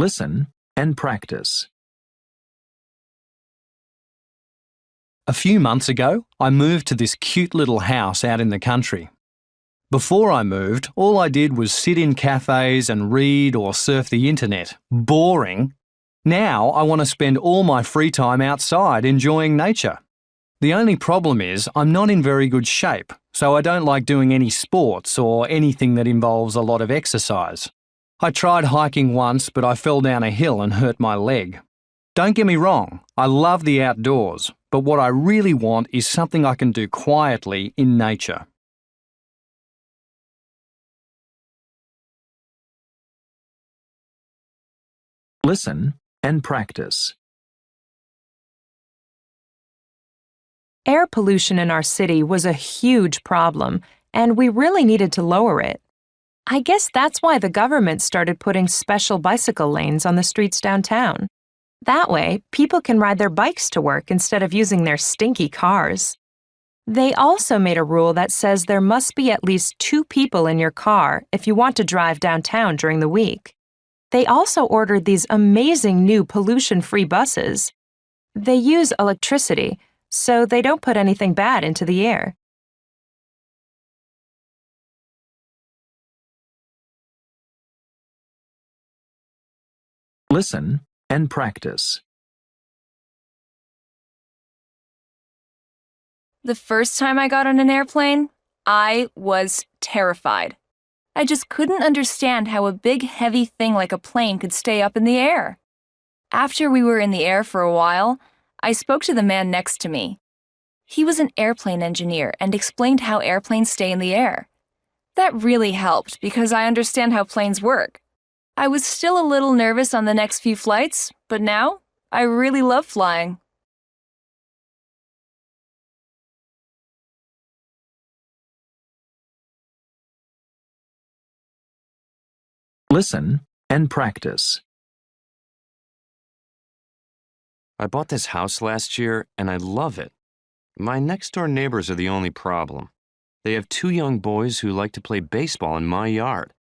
Listen and practice. A few months ago, I moved to this cute little house out in the country. Before I moved, all I did was sit in cafes and read or surf the internet. Boring. Now I want to spend all my free time outside enjoying nature. The only problem is I'm not in very good shape, so I don't like doing any sports or anything that involves a lot of exercise. I tried hiking once, but I fell down a hill and hurt my leg. Don't get me wrong, I love the outdoors, but what I really want is something I can do quietly in nature. Listen and practice. Air pollution in our city was a huge problem, and we really needed to lower it. I guess that's why the government started putting special bicycle lanes on the streets downtown. That way, people can ride their bikes to work instead of using their stinky cars. They also made a rule that says there must be at least 2 people in your car if you want to drive downtown during the week. They also ordered these amazing new pollution-free buses. They use electricity, so they don't put anything bad into the air. Listen and practice. The first time I got on an airplane, I was terrified. I just couldn't understand how a big, heavy thing like a plane could stay up in the air. After we were in the air for a while, I spoke to the man next to me. He was an airplane engineer and explained how airplanes stay in the air. That really helped because I understand how planes work. I was still a little nervous on the next few flights, but now I really love flying. Listen and practice. I bought this house last year and I love it. My next-door neighbors are the only problem. They have 2 young boys who like to play baseball in my yard.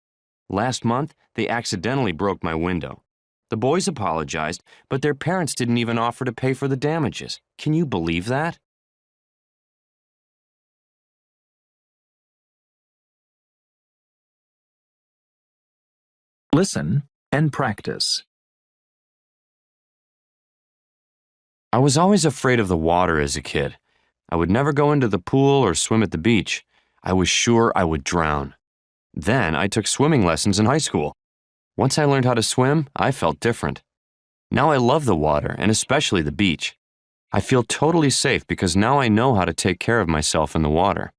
Last month, they accidentally broke my window. The boys apologized, but their parents didn't even offer to pay for the damages. Can you believe that? Listen and practice. I was always afraid of the water as a kid. I would never go into the pool or swim at the beach. I was sure I would drown. Then I took swimming lessons in high school. Once I learned how to swim, I felt different. Now I love the water, and especially the beach. I feel totally safe because now I know how to take care of myself in the water.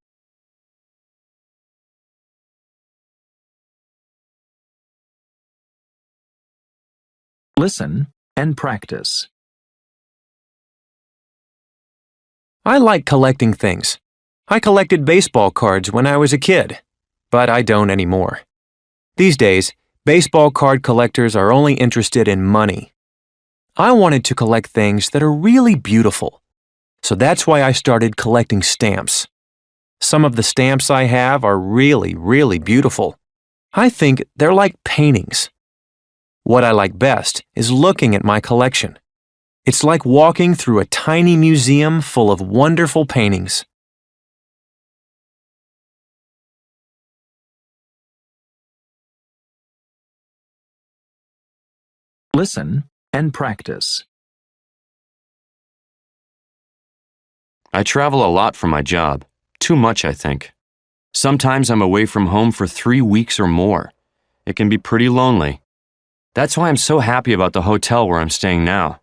Listen and practice. I like collecting things. I collected baseball cards when I was a kid, but I don't anymore. These days, baseball card collectors are only interested in money. I wanted to collect things that are really beautiful, so that's why I started collecting stamps. Some of the stamps I have are really, really beautiful. I think they're like paintings. What I like best is looking at my collection. It's like walking through a tiny museum full of wonderful paintings. Listen and practice. I travel a lot for my job. Too much, I think. Sometimes I'm away from home for 3 weeks or more. It can be pretty lonely. That's why I'm so happy about the hotel where I'm staying now.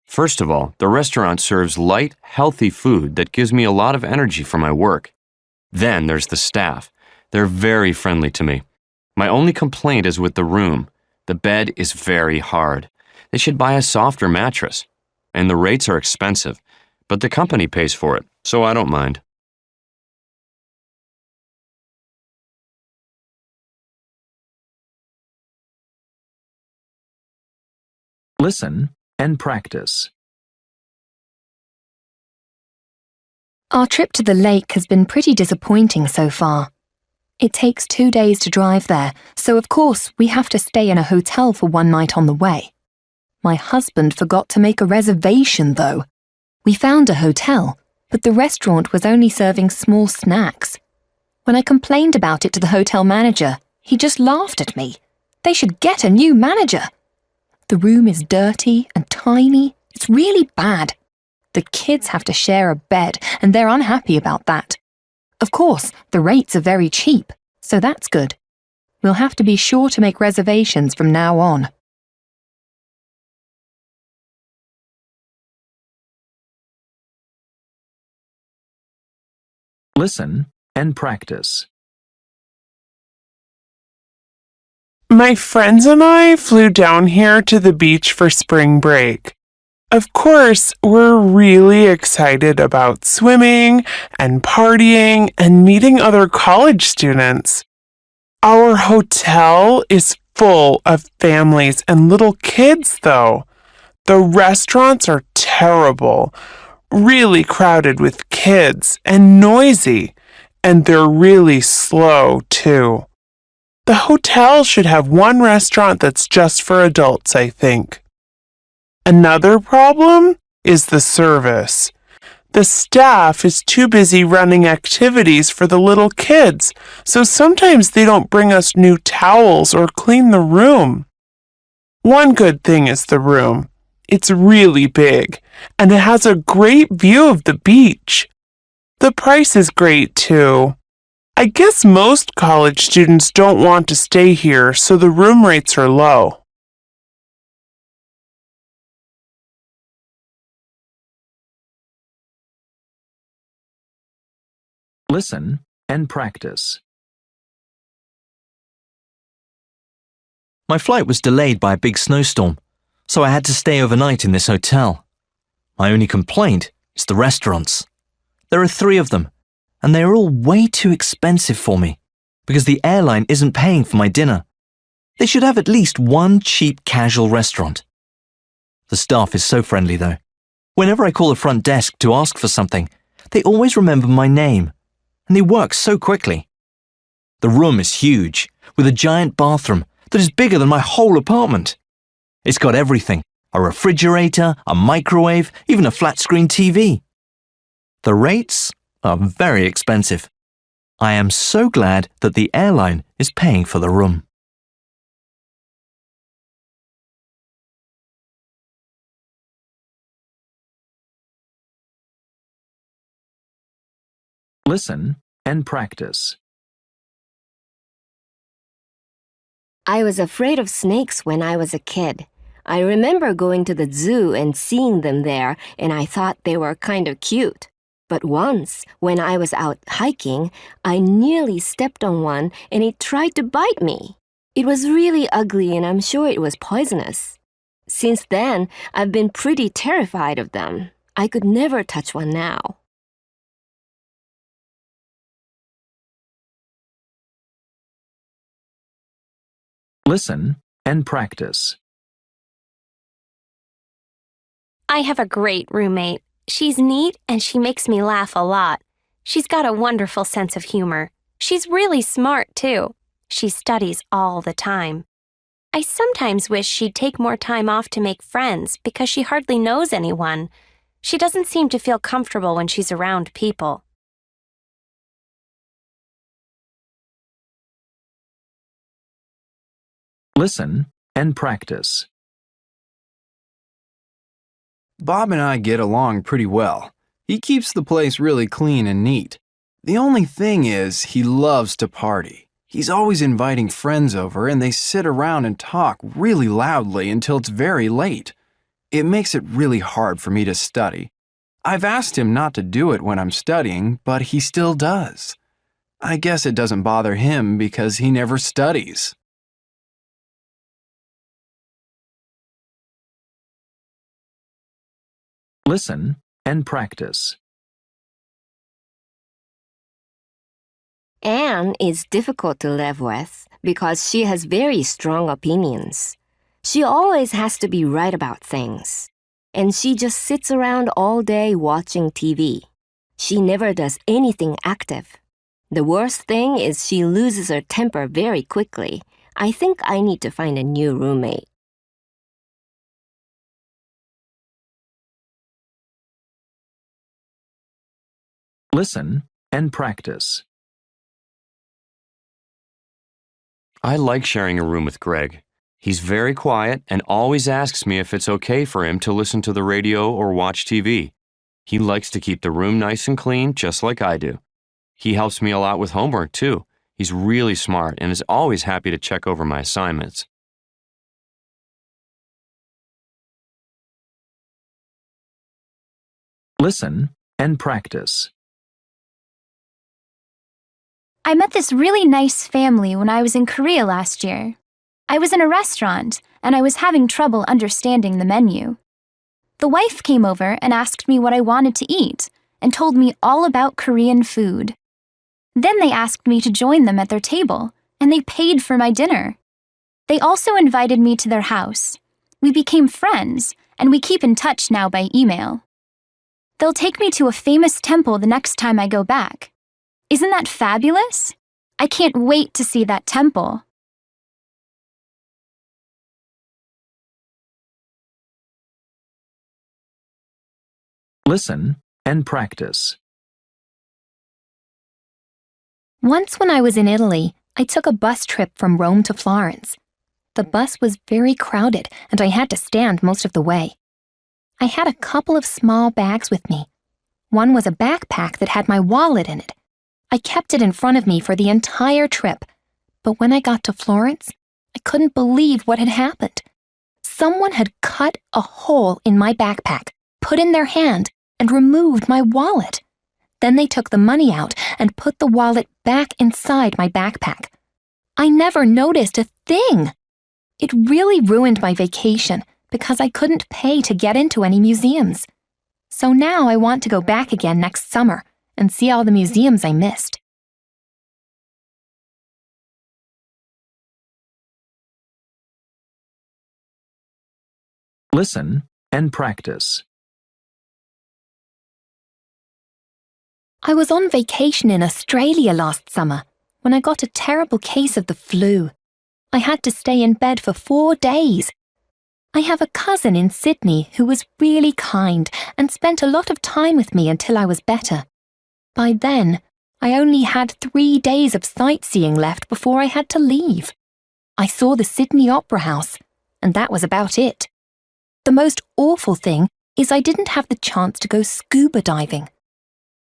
First of all, the restaurant serves light, healthy food that gives me a lot of energy for my work. Then there's the staff. They're very friendly to me. My only complaint is with the room. The bed is very hard. They should buy a softer mattress. And the rates are expensive, but the company pays for it, so I don't mind. Listen and practice. Our trip to the lake has been pretty disappointing so far. It takes 2 days to drive there, so of course we have to stay in a hotel for one night on the way. My husband forgot to make a reservation, though. We found a hotel, but the restaurant was only serving small snacks. When I complained about it to the hotel manager, he just laughed at me. They should get a new manager. The room is dirty and tiny. It's really bad. The kids have to share a bed, and they're unhappy about that. Of course, the rates are very cheap, so that's good. We'll have to be sure to make reservations from now on. Listen and practice. My friends and I flew down here to the beach for spring break. Of course, we're really excited about swimming and partying and meeting other college students. Our hotel is full of families and little kids, though. The restaurants are terrible, really crowded with kids and noisy, and they're really slow, too. The hotel should have one restaurant that's just for adults, I think. Another problem is the service. The staff is too busy running activities for the little kids, so sometimes they don't bring us new towels or clean the room. One good thing is the room. It's really big, and it has a great view of the beach. The price is great, too. I guess most college students don't want to stay here, so the room rates are low. Listen and practice. My flight was delayed by a big snowstorm, so I had to stay overnight in this hotel. My only complaint is the restaurants. There are 3 of them, and they are all way too expensive for me because the airline isn't paying for my dinner. They should have at least one cheap casual restaurant. The staff is so friendly, though. Whenever I call the front desk to ask for something, they always remember my name, and they work so quickly. The room is huge, with a giant bathroom that is bigger than my whole apartment. It's got everything: a refrigerator, a microwave, even a flat-screen TV. The rates are very expensive. I am so glad that the airline is paying for the room. Listen and practice. I was afraid of snakes when I was a kid. I remember going to the zoo and seeing them there, and I thought they were kind of cute. But once, when I was out hiking, I nearly stepped on one and it tried to bite me. It was really ugly and I'm sure it was poisonous. Since then, I've been pretty terrified of them. I could never touch one now. Listen and practice. I have a great roommate. She's neat and she makes me laugh a lot. She's got a wonderful sense of humor. She's really smart, too. She studies all the time. I sometimes wish she'd take more time off to make friends because she hardly knows anyone. She doesn't seem to feel comfortable when she's around people. Listen and practice. Bob and I get along pretty well. He keeps the place really clean and neat. The only thing is, he loves to party. He's always inviting friends over and they sit around and talk really loudly until it's very late. It makes it really hard for me to study. I've asked him not to do it when I'm studying, but he still does. I guess it doesn't bother him because he never studies. Listen and practice. Anne is difficult to live with because she has very strong opinions. She always has to be right about things. And she just sits around all day watching TV. She never does anything active. The worst thing is she loses her temper very quickly. I think I need to find a new roommate. Listen and practice. I like sharing a room with Greg. He's very quiet and always asks me if it's okay for him to listen to the radio or watch TV. He likes to keep the room nice and clean, just like I do. He helps me a lot with homework, too. He's really smart and is always happy to check over my assignments. Listen and practice. I met this really nice family when I was in Korea last year. I was in a restaurant, and I was having trouble understanding the menu. The wife came over and asked me what I wanted to eat, and told me all about Korean food. Then they asked me to join them at their table, and they paid for my dinner. They also invited me to their house. We became friends, and we keep in touch now by email. They'll take me to a famous temple the next time I go back. Isn't that fabulous? I can't wait to see that temple. Listen and practice. Once when I was in Italy, I took a bus trip from Rome to Florence. The bus was very crowded and I had to stand most of the way. I had a couple of small bags with me. One was a backpack that had my wallet in it. I kept it in front of me for the entire trip, but when I got to Florence, I couldn't believe what had happened. Someone had cut a hole in my backpack, put in their hand, and removed my wallet. Then they took the money out and put the wallet back inside my backpack. I never noticed a thing. It really ruined my vacation because I couldn't pay to get into any museums. So now I want to go back again next summer and see all the museums I missed. Listen and practice. I was on vacation in Australia last summer when I got a terrible case of the flu. I had to stay in bed for 4 days. I have a cousin in Sydney who was really kind and spent a lot of time with me until I was better. By then, I only had 3 days of sightseeing left before I had to leave. I saw the Sydney Opera House, and that was about it. The most awful thing is I didn't have the chance to go scuba diving.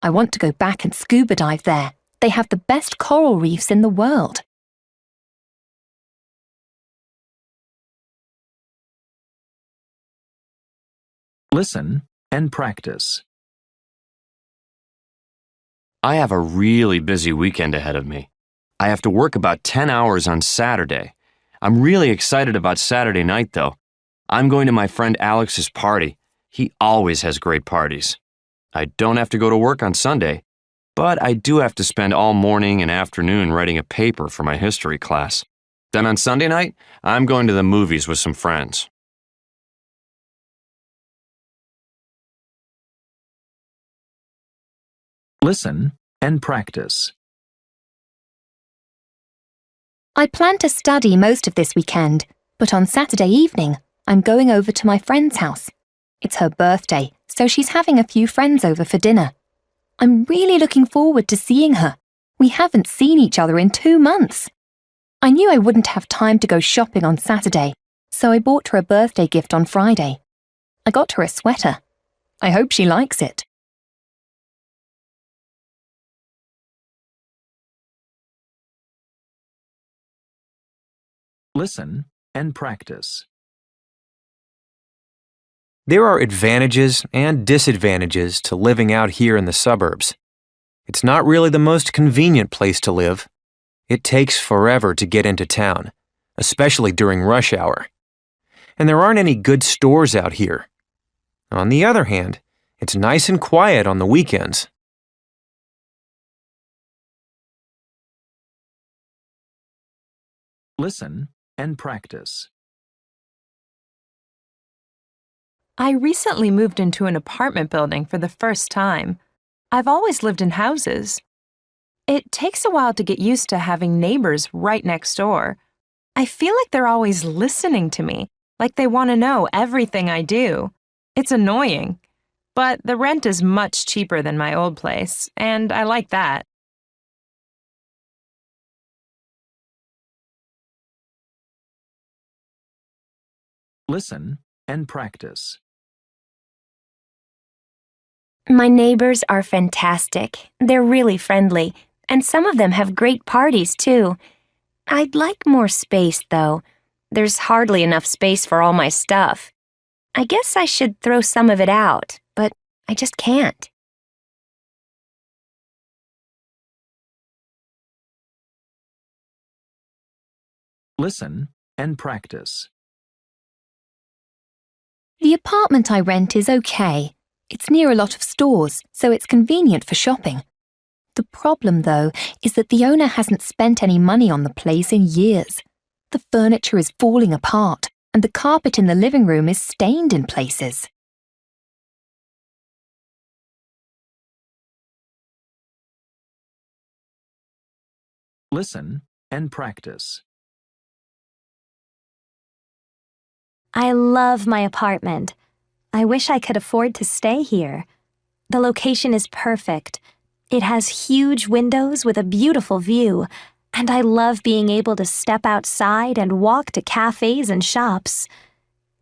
I want to go back and scuba dive there. They have the best coral reefs in the world. Listen and practice. I have a really busy weekend ahead of me. I have to work about 10 hours on Saturday. I'm really excited about Saturday night, though. I'm going to my friend Alex's party. He always has great parties. I don't have to go to work on Sunday, but I do have to spend all morning and afternoon writing a paper for my history class. Then on Sunday night, I'm going to the movies with some friends. Listen and practice. I plan to study most of this weekend, but on Saturday evening, I'm going over to my friend's house. It's her birthday, so she's having a few friends over for dinner. I'm really looking forward to seeing her. We haven't seen each other in 2 months. I knew I wouldn't have time to go shopping on Saturday, so I bought her a birthday gift on Friday. I got her a sweater. I hope she likes it. Listen and practice. There are advantages and disadvantages to living out here in the suburbs. It's not really the most convenient place to live. It takes forever to get into town, especially during rush hour. And there aren't any good stores out here. On the other hand, it's nice and quiet on the weekends. Listen and practice. I recently moved into an apartment building for the first time. I've always lived in houses. It takes a while to get used to having neighbors right next door. I feel like they're always listening to me, like they want to know everything I do. It's annoying. But the rent is much cheaper than my old place, and I like that. Listen and practice. My neighbors are fantastic. They're really friendly, and some of them have great parties, too. I'd like more space, though. There's hardly enough space for all my stuff. I guess I should throw some of it out, but I just can't. Listen and practice. The apartment I rent is okay. It's near a lot of stores, so it's convenient for shopping. The problem, though, is that the owner hasn't spent any money on the place in years. The furniture is falling apart, and the carpet in the living room is stained in places. Listen and practice. I love my apartment. I wish I could afford to stay here. The location is perfect. It has huge windows with a beautiful view, and I love being able to step outside and walk to cafes and shops.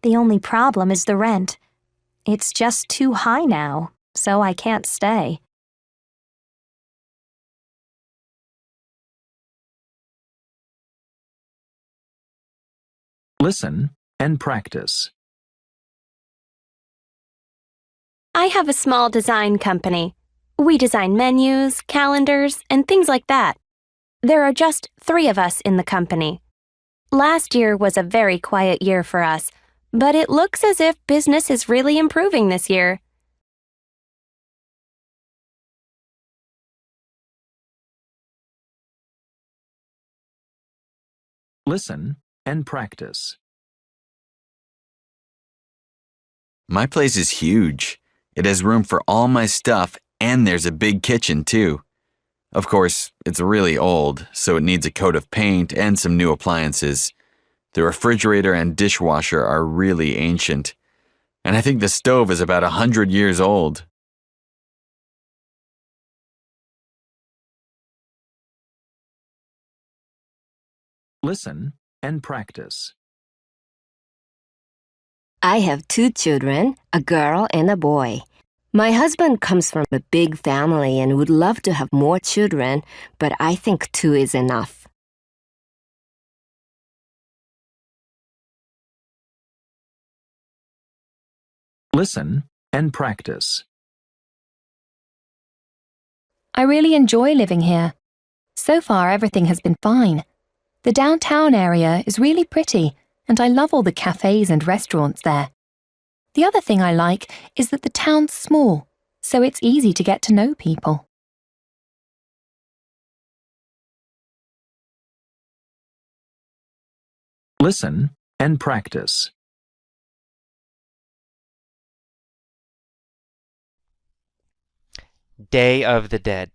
The only problem is the rent. It's just too high now, so I can't stay. Listen and practice. I have a small design company. We design menus, calendars, and things like that. There are just 3 of us in the company. Last year was a very quiet year for us, but it looks as if business is really improving this year. Listen and practice. My place is huge. It has room for all my stuff, and there's a big kitchen, too. Of course, it's really old, so it needs a coat of paint and some new appliances. The refrigerator and dishwasher are really ancient, and I think the stove is about 100 years old. Listen and practice. I have 2 children, a girl and a boy. My husband comes from a big family and would love to have more children, but I think 2 is enough. Listen and practice. I really enjoy living here. So far, everything has been fine. The downtown area is really pretty, and I love all the cafes and restaurants there. The other thing I like is that the town's small, so it's easy to get to know people. Listen and practice. Day of the Dead.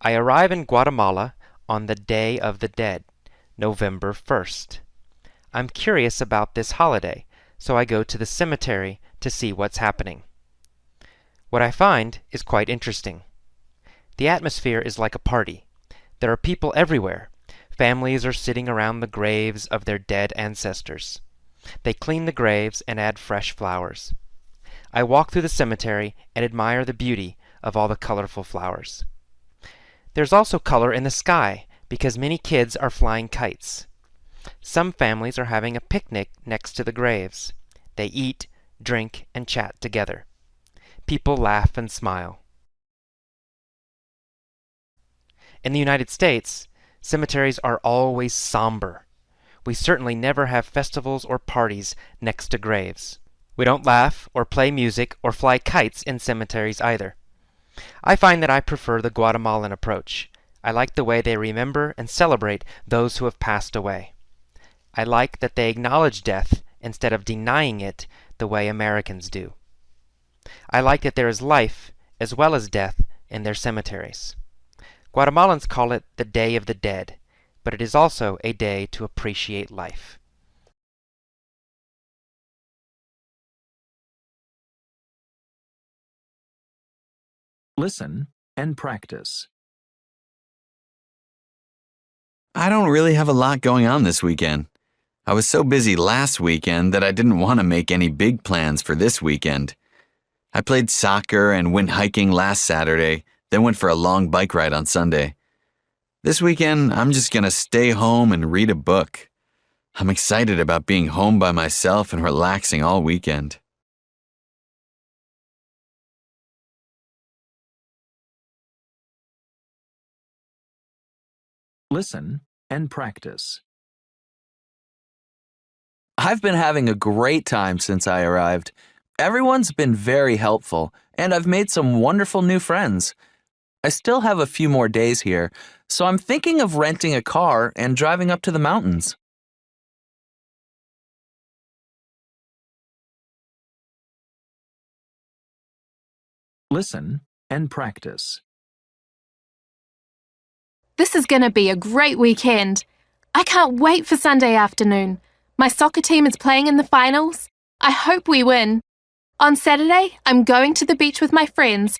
I arrive in Guatemala on the Day of the Dead, November 1st. I'm curious about this holiday, so I go to the cemetery to see what's happening. What I find is quite interesting. The atmosphere is like a party. There are people everywhere. Families are sitting around the graves of their dead ancestors. They clean the graves and add fresh flowers. I walk through the cemetery and admire the beauty of all the colorful flowers. There's also color in the sky because many kids are flying kites. Some families are having a picnic next to the graves. They eat, drink, and chat together. People laugh and smile. In the United States, cemeteries are always somber. We certainly never have festivals or parties next to graves. We don't laugh or play music or fly kites in cemeteries either. I find that I prefer the Guatemalan approach. I like the way they remember and celebrate those who have passed away. I like that they acknowledge death instead of denying it the way Americans do. I like that there is life as well as death in their cemeteries. Guatemalans call it the Day of the Dead, but it is also a day to appreciate life. Listen and practice. I don't really have a lot going on this weekend. I was so busy last weekend that I didn't want to make any big plans for this weekend. I played soccer and went hiking last Saturday, then went for a long bike ride on Sunday. This weekend, I'm just going to stay home and read a book. I'm excited about being home by myself and relaxing all weekend. Listen and practice. I've been having a great time since I arrived. Everyone's been very helpful, and I've made some wonderful new friends. I still have a few more days here, so I'm thinking of renting a car and driving up to the mountains. Listen and practice. This is going to be a great weekend. I can't wait for Sunday afternoon. My soccer team is playing in the finals. I hope we win. On Saturday, I'm going to the beach with my friends.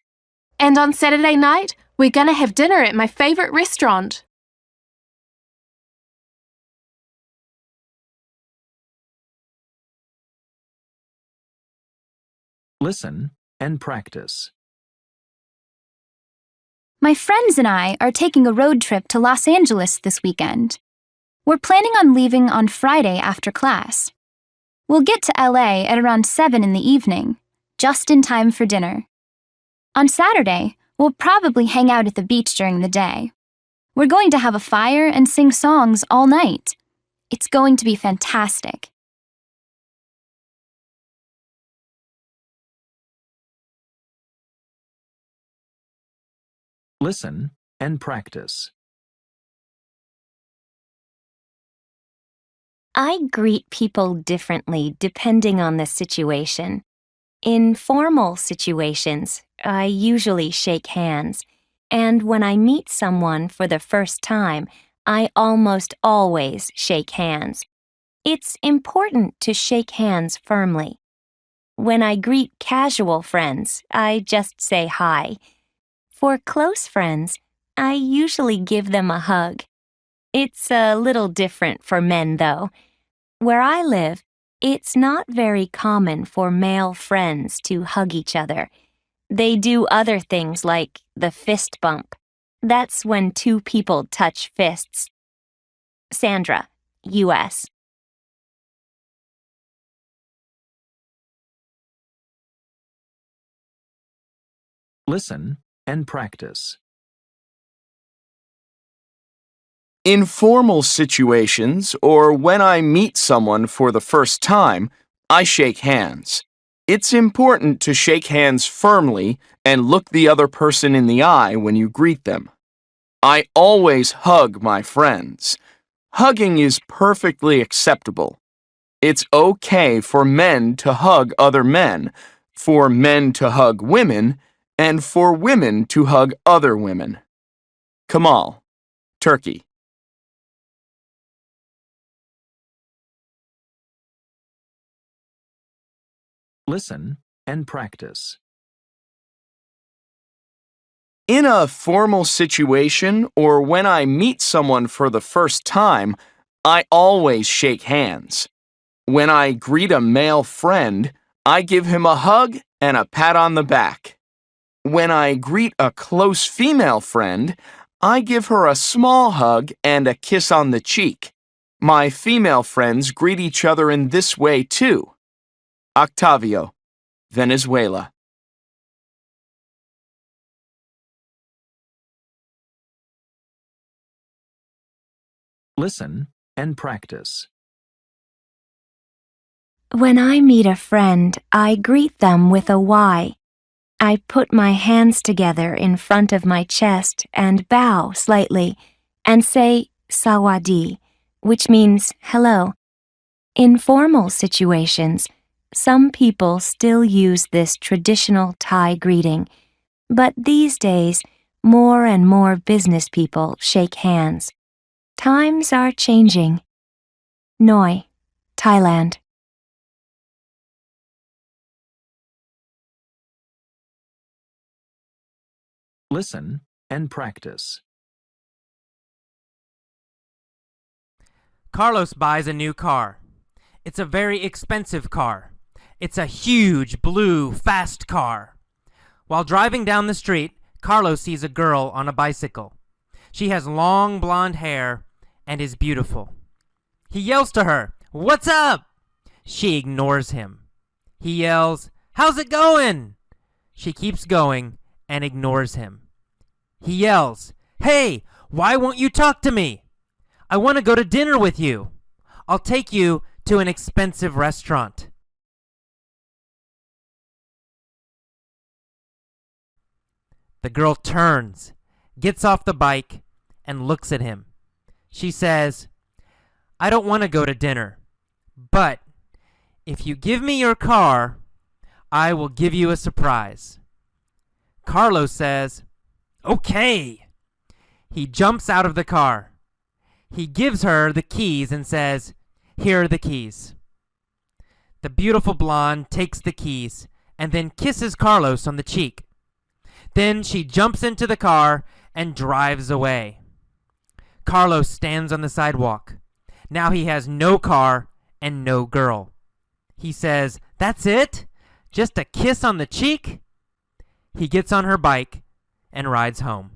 And on Saturday night, we're going to have dinner at my favorite restaurant. Listen and practice. My friends and I are taking a road trip to Los Angeles this weekend. We're planning on leaving on Friday after class. We'll get to LA at around 7 in the evening, just in time for dinner. On Saturday, we'll probably hang out at the beach during the day. We're going to have a fire and sing songs all night. It's going to be fantastic. Listen and practice. I greet people differently depending on the situation. In formal situations, I usually shake hands, and when I meet someone for the first time, I almost always shake hands. It's important to shake hands firmly. When I greet casual friends, I just say hi. For close friends, I usually give them a hug. It's a little different for men, though. Where I live, it's not very common for male friends to hug each other. They do other things like the fist bump. That's when two people touch fists. Sandra, U.S. Listen and practice. In formal situations, or when I meet someone for the first time, I shake hands. It's important to shake hands firmly and look the other person in the eye when you greet them. I always hug my friends. Hugging is perfectly acceptable. It's okay for men to hug other men, for men to hug women, and for women to hug other women. Kamal, Turkey. Listen and practice. In a formal situation or when I meet someone for the first time, I always shake hands. When I greet a male friend, I give him a hug and a pat on the back. When I greet a close female friend, I give her a small hug and a kiss on the cheek. My female friends greet each other in this way too. Octavio, Venezuela. Listen and practice. When I meet a friend, I greet them with a Y. I put my hands together in front of my chest and bow slightly and say sawadi, which means hello. In formal situations, Some people still use this traditional Thai greeting, but these days, more and more business people shake hands. Times are changing. Noi, Thailand. Listen and practice. Carlos buys a new car. It's a very expensive car. It's a huge, blue, fast car. While driving down the street, Carlos sees a girl on a bicycle. She has long blonde hair and is beautiful. He yells to her, "What's up?" She ignores him. He yells, "How's it going?" She keeps going and ignores him. He yells, "Hey, why won't you talk to me? I want to go to dinner with you. I'll take you to an expensive restaurant." The girl turns, gets off the bike, and looks at him. She says, "I don't want to go to dinner, but if you give me your car, I will give you a surprise." Carlos says, "Okay." He jumps out of the car. He gives her the keys and says, "Here are the keys." The beautiful blonde takes the keys and then kisses Carlos on the cheek. Then she jumps into the car and drives away. Carlos stands on the sidewalk. Now he has no car and no girl. He says, "That's it? Just a kiss on the cheek?" He gets on her bike and rides home.